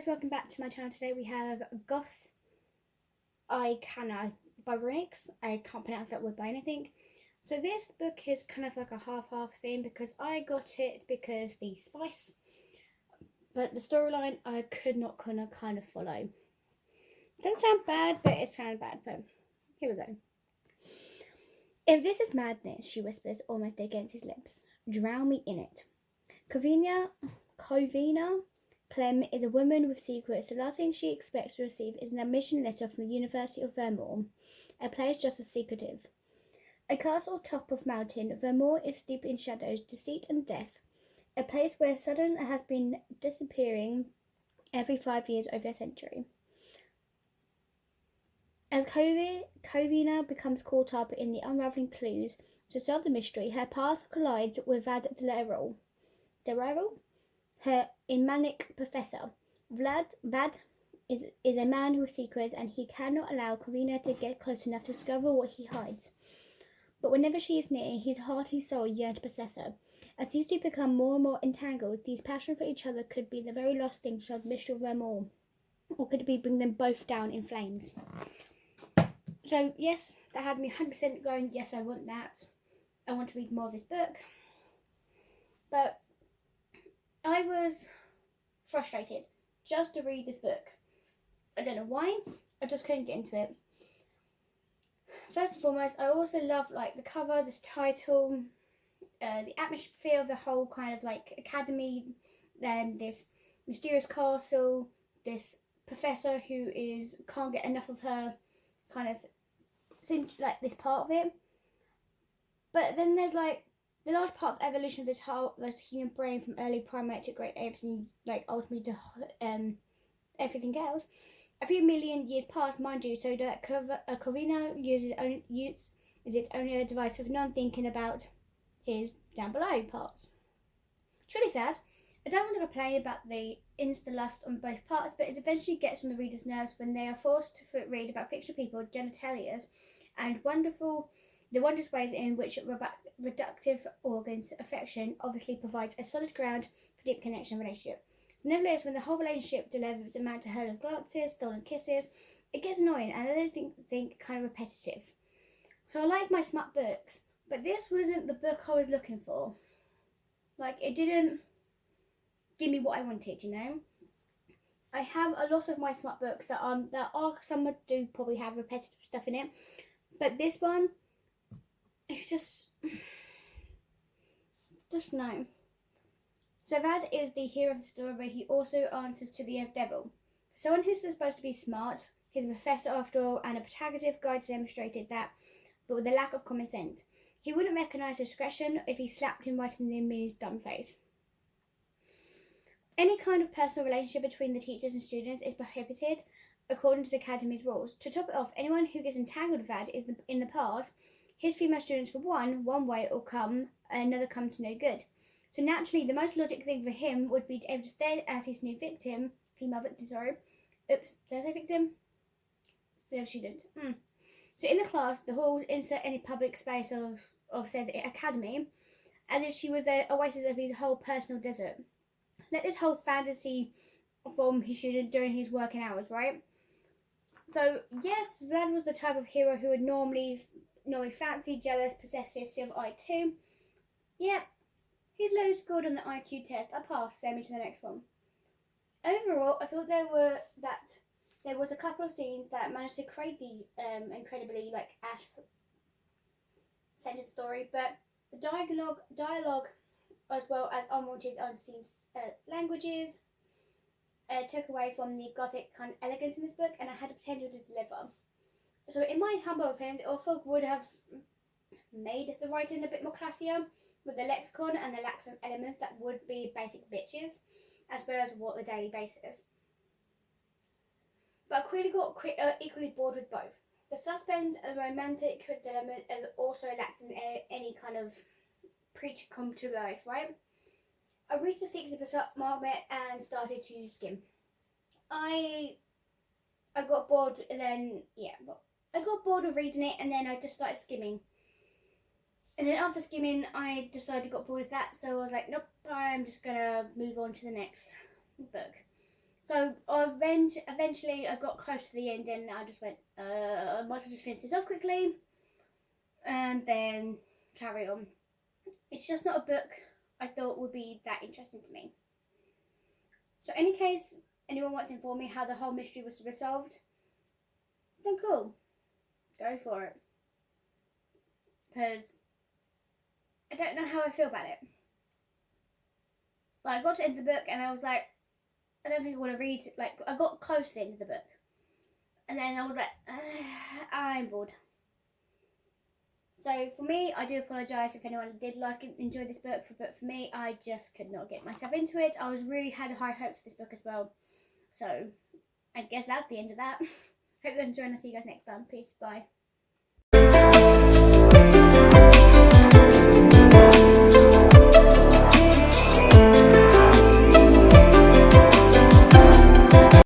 guys, welcome back to my channel. Today we have Gothikana by Runyx. I can't pronounce that word by anything. So this book is kind of like a half-half thing because I got it because the spice, but the storyline I could not kind of follow. Doesn't sound bad, but it's kind of bad, but here we go. If this is madness, she whispers almost against his lips, drown me in it. Covina Clem is a woman with secrets. The last thing she expects to receive is an admission letter from the University of Vermore, a place just as secretive. A castle top of mountain, Vermore is steeped in shadows, deceit and death, a place where sudden has been disappearing every 5 years over a century. As Covina becomes caught up in the unraveling clues to solve the mystery, her path collides with Vad Delarol, her manic professor. Vad is a man with secrets, and he cannot allow Covina to get close enough to discover what he hides. But whenever she is near, his hearty soul yearns to possess her. As these two become more and more entangled, these passion for each other could be the very last thing to solve the mystery of them all. Or could it be bring them both down in flames? So yes, that had me 100% going, yes, I want that. I want to read more of this book. But I was frustrated just to read this book. I don't know why, I just couldn't get into it. First and foremost, I also love the cover, this title, the atmosphere of the whole kind of academy, this mysterious castle, this professor who can't get enough of her, kind of this part of it. But then there's the large part of evolution of this whole human brain from early primate to great apes and ultimately to everything else. A few million years past, mind you, so that Corvino is it only a device with none thinking about his down below parts. It's really sad. I don't want to complain about the insta-lust on both parts, but it eventually gets on the reader's nerves when they are forced to read about fictional people, genitalias, and the wondrous ways in which reductive organs affection obviously provides a solid ground for deep connection relationship. So nevertheless, when the whole relationship delivers amount to herd of glances, stolen kisses, it gets annoying and I don't think kind of repetitive. So I like my smart books, but this wasn't the book I was looking for. It didn't give me what I wanted, I have a lot of my smart books that are some do probably have repetitive stuff in it, but this one, it's just no. So Vad is the hero of the story, but he also answers to the devil. For someone who's supposed to be smart, he's a professor after all, and a protagonist guide demonstrated that, but with a lack of common sense. He wouldn't recognise discretion if he slapped him right in his dumb face. Any kind of personal relationship between the teachers and students is prohibited according to the academy's rules. To top it off, anyone who gets entangled with Vad is in the past. His female students, for one way or another come to no good. So naturally, the most logical thing for him would be to be able to stare at his new female victim, sorry. Oops, did I say victim? Still student. So in the class, the hall, insert any public space of said academy, as if she was the oasis of his whole personal desert. Let this whole fantasy form his student during his working hours, right? So yes, Vlad was the type of hero who would normally fancy, jealous, possessive, silver-eyed too. Yep, he's low scored on the IQ test. I passed, send me to the next one. Overall, I thought there was a couple of scenes that managed to create the incredibly Ash-centered story, but the dialogue as well as unwanted unseen languages took away from the gothic kind of elegance in this book, and I had the potential to deliver. So in my humble opinion, the author would have made the writing a bit more classier, with the lexicon and the lack of elements that would be basic bitches, as well as what the daily basis. But I quickly got equally bored with both. The suspense and the romantic dilemma also lacked in any kind of preach come to life, right? I reached the 60% mark and started to skim. I got bored and then, I got bored of reading it and then I just started skimming. And then after skimming, I decided I got bored with that, so I was like, nope, I'm just gonna move on to the next book. So eventually I got close to the end and I just went, I might as well just finish this off quickly and then carry on. It's just not a book I thought would be that interesting to me. So in case anyone wants to inform me how the whole mystery was resolved, then cool, go for it. Because I don't know how I feel about it. Like, I got to the end of the book and I was like, I don't think I want to read. Like, I got close to the end of the book. And then I was like, I'm bored. So for me, I do apologise if anyone did like and enjoy this book. But for me, I just could not get myself into it. I was really had high hopes for this book as well. So I guess that's the end of that. Hope you guys enjoy and I'll see you guys next time. Peace. Bye.